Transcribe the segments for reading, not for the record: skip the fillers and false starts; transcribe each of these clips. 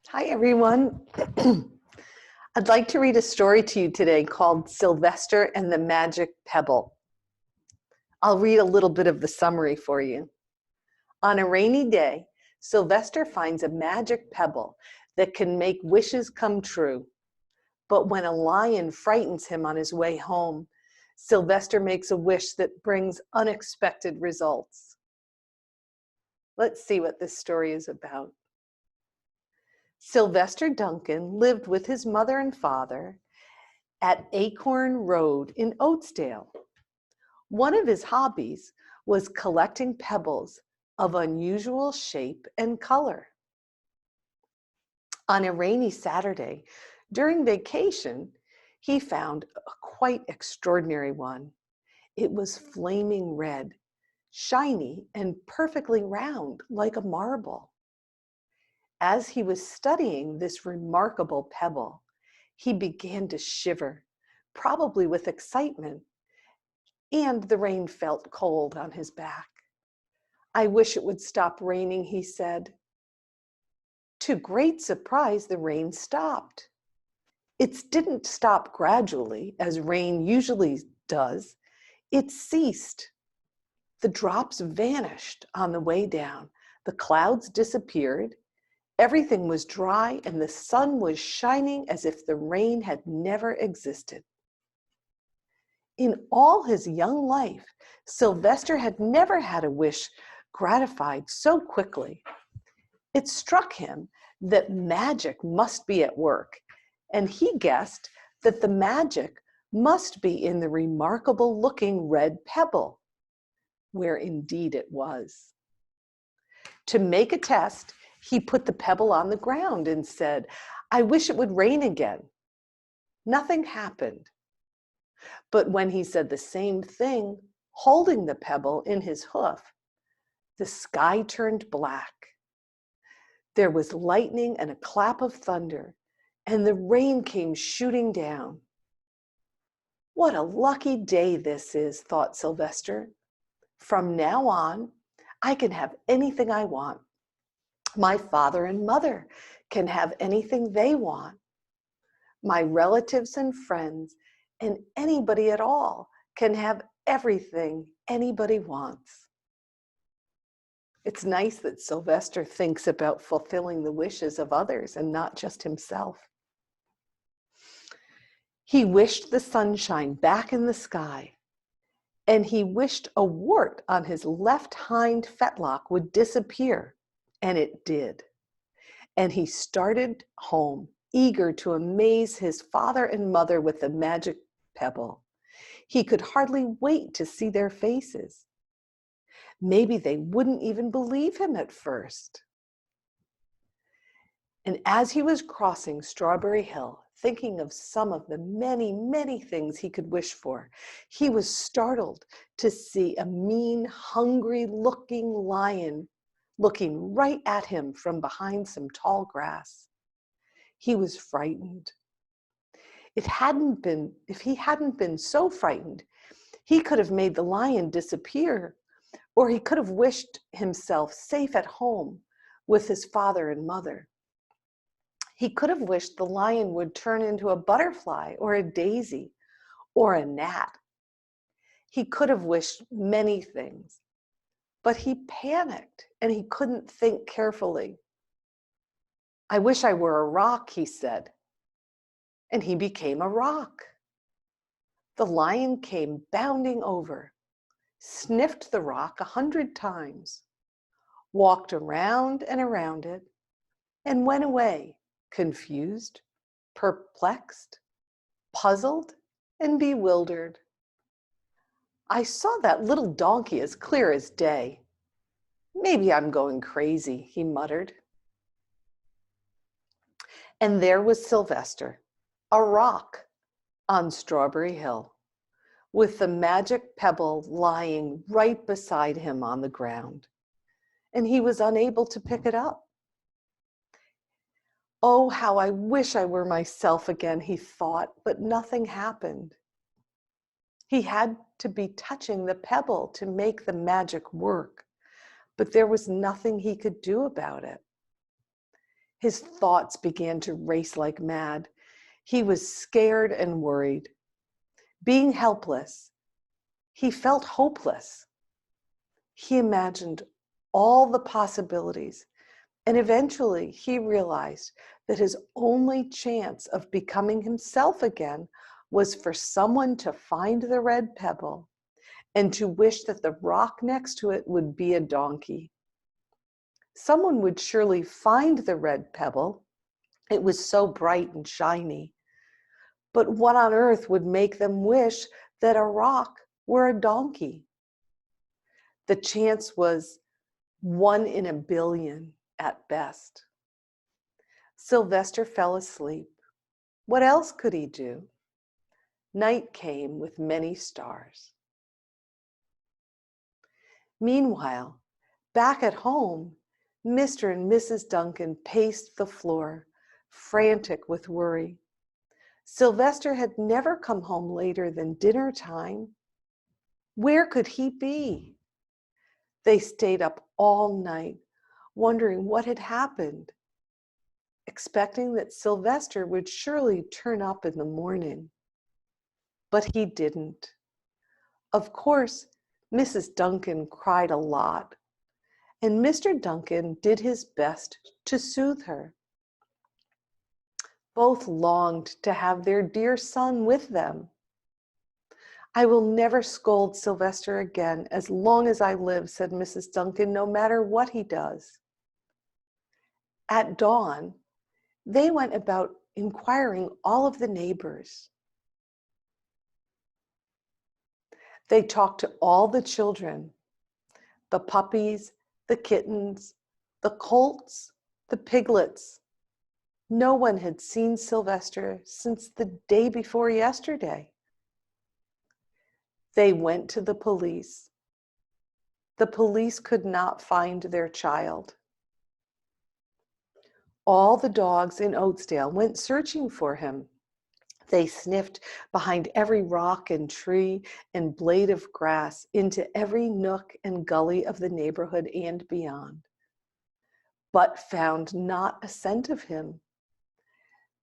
Hi, everyone. I'd like to read a story to you today called Sylvester and the Magic Pebble. I'll read a little bit of the summary for you. On a rainy day, Sylvester finds a magic pebble that can make wishes come true. But when a lion frightens him on his way home, Sylvester makes a wish that brings unexpected results. Let's see what this story is about. Sylvester Duncan lived with his mother and father at Acorn Road in Oatsdale. One of his hobbies was collecting pebbles of unusual shape and color. On a rainy Saturday, during vacation, he found a quite extraordinary one. It was flaming red, shiny, and perfectly round like a marble. As he was studying this remarkable pebble, he began to shiver, probably with excitement, and the rain felt cold on his back. "I wish it would stop raining," he said. To great surprise, the rain stopped. It didn't stop gradually, as rain usually does. It ceased. The drops vanished on the way down. The clouds disappeared. Everything was dry, and the sun was shining as if the rain had never existed. In all his young life, Sylvester had never had a wish gratified so quickly. It struck him that magic must be at work, and he guessed that the magic must be in the remarkable-looking red pebble, where indeed it was. To make a test, he put the pebble on the ground and said, "I wish it would rain again." Nothing happened. But when he said the same thing, holding the pebble in his hoof, the sky turned black. There was lightning and a clap of thunder, and the rain came shooting down. "What a lucky day this is," thought Sylvester. "From now on, I can have anything I want. My father and mother can have anything they want. My relatives and friends and anybody at all can have everything anybody wants." It's nice that Sylvester thinks about fulfilling the wishes of others and not just himself. He wished the sunshine back in the sky, and he wished a wart on his left hind fetlock would disappear, and it did. And he started home, eager to amaze his father and mother with the magic pebble. He could hardly wait to see their faces. Maybe they wouldn't even believe him at first. And as he was crossing Strawberry Hill, thinking of some of the many, many things he could wish for, he was startled to see a mean, hungry-looking lion looking right at him from behind some tall grass. He was frightened. If he hadn't been so frightened, he could have made the lion disappear, or he could have wished himself safe at home with his father and mother. He could have wished the lion would turn into a butterfly or a daisy or a gnat. He could have wished many things, but he panicked and he couldn't think carefully. "I wish I were a rock," he said, and he became a rock. The lion came bounding over, sniffed the rock 100 times, walked around and around it, and went away, confused, perplexed, puzzled, and bewildered. "I saw that little donkey as clear as day. Maybe I'm going crazy," he muttered. And there was Sylvester, a rock on Strawberry Hill, with the magic pebble lying right beside him on the ground, and he was unable to pick it up. "Oh, how I wish I were myself again," he thought, but nothing happened. He had to be touching the pebble to make the magic work, but there was nothing he could do about it. His thoughts began to race like mad. He was scared and worried. Being helpless, he felt hopeless. He imagined all the possibilities, and eventually he realized that his only chance of becoming himself again was for someone to find the red pebble and to wish that the rock next to it would be a donkey. Someone would surely find the red pebble. It was so bright and shiny. But what on earth would make them wish that a rock were a donkey? The chance was 1 in a billion at best. Sylvester fell asleep. What else could he do? Night came with many stars. Meanwhile, back at home, Mr. and Mrs. Duncan paced the floor, frantic with worry. Sylvester had never come home later than dinner time. Where could he be? They stayed up all night, wondering what had happened, expecting that Sylvester would surely turn up in the morning. But he didn't. Of course, Mrs. Duncan cried a lot, and Mr. Duncan did his best to soothe her. Both longed to have their dear son with them. "I will never scold Sylvester again as long as I live," said Mrs. Duncan, "no matter what he does." At dawn, they went about inquiring all of the neighbors. They talked to all the children, the puppies, the kittens, the colts, the piglets. No one had seen Sylvester since the day before yesterday. They went to the police. The police could not find their child. All the dogs in Oatsdale went searching for him. They sniffed behind every rock and tree and blade of grass, into every nook and gully of the neighborhood and beyond, but found not a scent of him.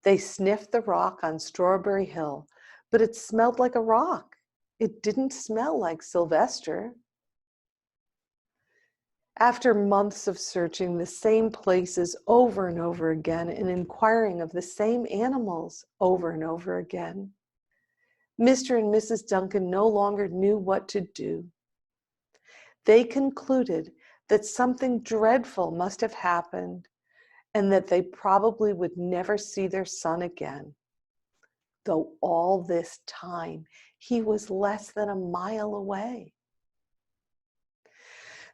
They sniffed the rock on Strawberry Hill, but it smelled like a rock. It didn't smell like Sylvester. After months of searching the same places over and over again and inquiring of the same animals over and over again, Mr. and Mrs. Duncan no longer knew what to do. They concluded that something dreadful must have happened and that they probably would never see their son again, though all this time he was less than a mile away.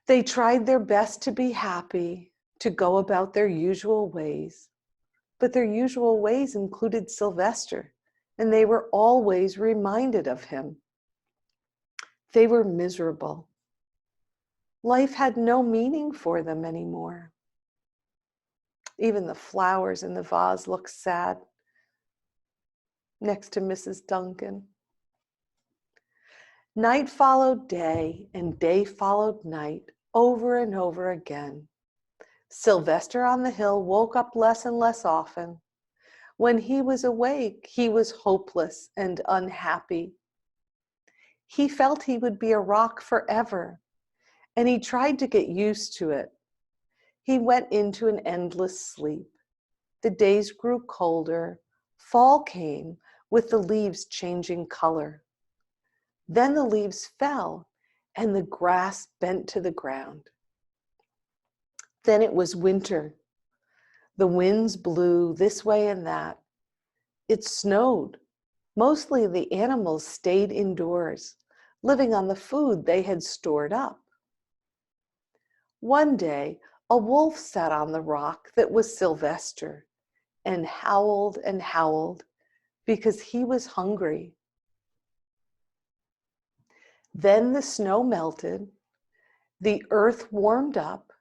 They tried their best to be happy, to go about their usual ways, but their usual ways included Sylvester, and they were always reminded of him. They were miserable. Life had no meaning for them anymore. Even the flowers in the vase looked sad next to Mrs. Duncan. Night followed day, and day followed night, over and over again. Sylvester on the hill woke up less and less often. When he was awake, he was hopeless and unhappy. He felt he would be a rock forever, and he tried to get used to it. He went into an endless sleep. The days grew colder. Fall came, with the leaves changing color. Then the leaves fell, and the grass bent to the ground. Then it was winter. The winds blew this way and that. It snowed. Mostly the animals stayed indoors, living on the food they had stored up. One day, a wolf sat on the rock that was Sylvester and howled because he was hungry. Then the snow melted, the earth warmed up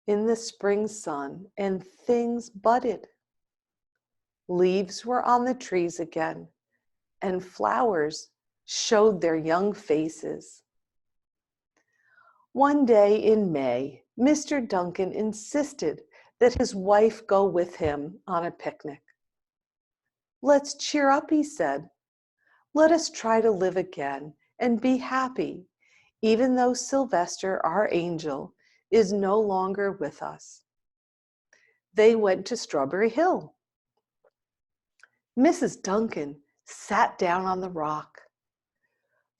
in the spring sun, and things budded. Leaves were on the trees again, and flowers showed their young faces. One day in May, Mr. Duncan insisted that his wife go with him on a picnic. "Let's cheer up," he said. "Let us try to live again and be happy, even though Sylvester, our angel, is no longer with us." They went to Strawberry Hill. Mrs. Duncan sat down on the rock.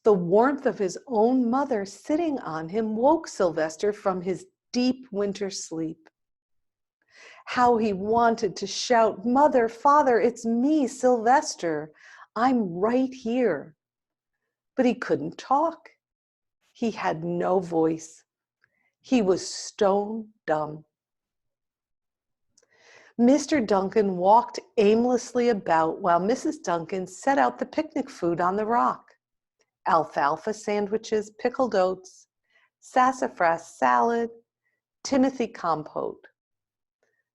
The warmth of his own mother sitting on him woke Sylvester from his deep winter sleep. How he wanted to shout, "Mother, Father, it's me, Sylvester. I'm right here." But he couldn't talk. He had no voice. He was stone dumb. Mr. Duncan walked aimlessly about while Mrs. Duncan set out the picnic food on the rock. Alfalfa sandwiches, pickled oats, sassafras salad, Timothy compote.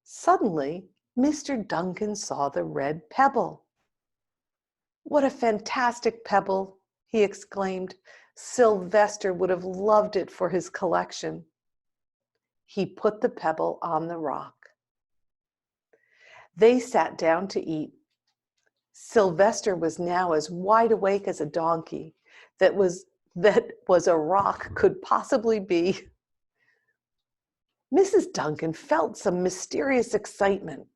Suddenly, Mr. Duncan saw the red pebble. "What a fantastic pebble," he exclaimed. "Sylvester would have loved it for his collection." He put the pebble on the rock. They sat down to eat. Sylvester was now as wide awake as a donkey that was a rock could possibly be. Mrs. Duncan felt some mysterious excitement.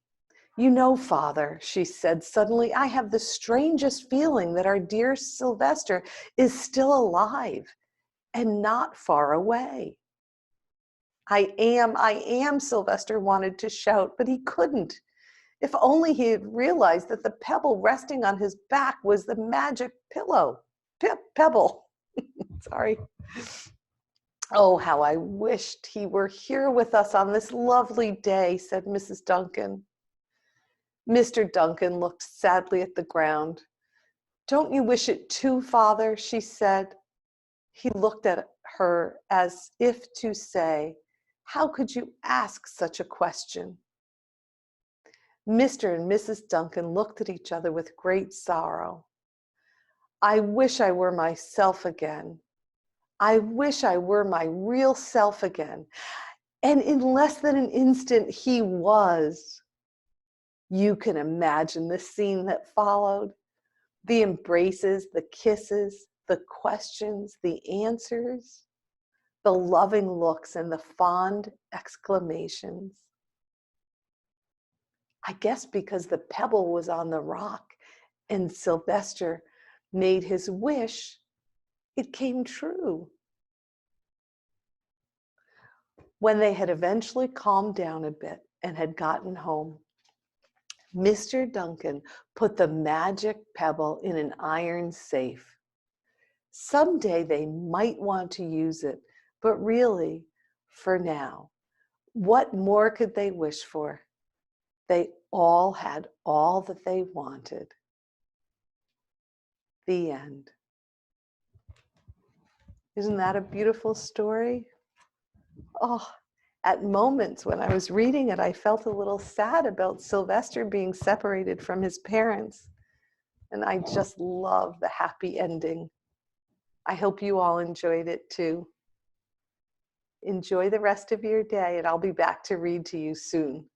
"You know, Father," she said suddenly, "I have the strangest feeling that our dear Sylvester is still alive and not far away." I am," Sylvester wanted to shout, but he couldn't. If only he had realized that the pebble resting on his back was the magic pebble. Sorry. "Oh, how I wished he were here with us on this lovely day," said Mrs. Duncan. Mr. Duncan looked sadly at the ground. "Don't you wish it too, Father?" she said. He looked at her as if to say, "How could you ask such a question?" Mr. and Mrs. Duncan looked at each other with great sorrow. "I wish I were myself again. I wish I were my real self again." And in less than an instant, he was. You can imagine the scene that followed. The embraces, the kisses, the questions, the answers, the loving looks, and the fond exclamations. I guess because the pebble was on the rock and Sylvester made his wish, it came true. When they had eventually calmed down a bit and had gotten home, Mr. Duncan put the magic pebble in an iron safe. Someday they might want to use it, but really, for now, what more could they wish for? They all had all that they wanted. The end. Isn't that a beautiful story? Oh, at moments when I was reading it, I felt a little sad about Sylvester being separated from his parents. And I just love the happy ending. I hope you all enjoyed it too. Enjoy the rest of your day, and I'll be back to read to you soon.